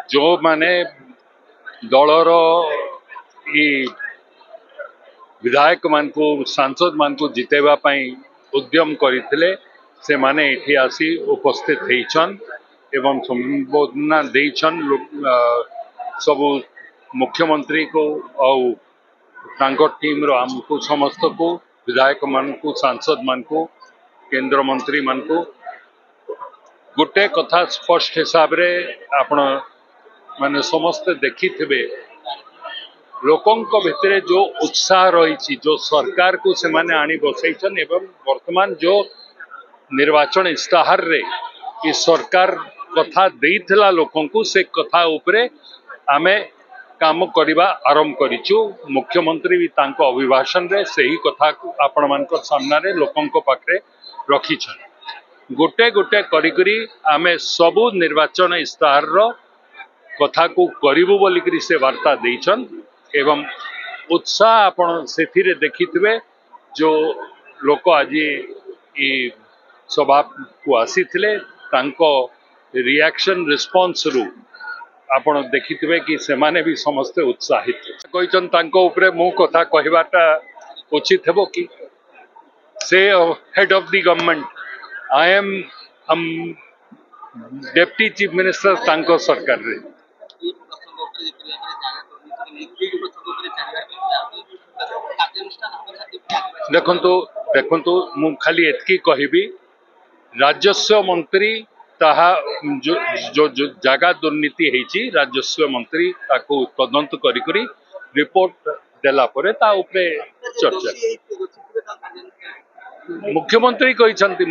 जो माने दलर विधायक मान को सांसद मान को जितेबा उद्यम करते से माने एठी आसी उपस्थित होइछन एवं संबोधना देइछन सबु मुख्यमंत्री को और तांको टीम रो हमको समस्त को विधायक मान को सांसद मान को केंद्र मंत्री मान को गोटे कथा स्पष्ट हिसाब रे आपण माने समस्त देखी थे लोकों भितर जो उत्साह रही जो सरकार को से माने आनी बसैछन एवं वर्तमान जो निर्वाचन इस्ताहार रे ई सरकार कथा देइथिला लोकों को से कथा उपरे आमे काम करवा आरंभ करिछु। मुख्यमंत्री भी तांको अभिभाषण रे सही कथा को आपण मानक सामना रे लोकों पाखरे रखिछन गोटे गोटे करी आमे सबु निर्वाचन इस्ताहार रो कथा को करिबु बोलिकरी से वार्ता देइछन एवं उत्साह आपण सेथिरे देखिथिबे जो लोक आज ई सभा को आसीथिले तांको रिएक्शन रिस्पांस रु आपण देखिथिबे कि सेमाने भी समस्त उत्साहित कहिछन तांको ऊपर मो कथा कहबाटा उचित हेबो कि से head of the government I am deputy chief minister तांको सरकार रे देखंतु मु खाली एतकी कहबी राजस्व मंत्री ताहा जो जगह दुर्नीति हेची राजस्व मंत्री ताको तदंत करी रिपोर्ट देला परे ता उपरे चर्चा मुख्यमंत्री कहिसंती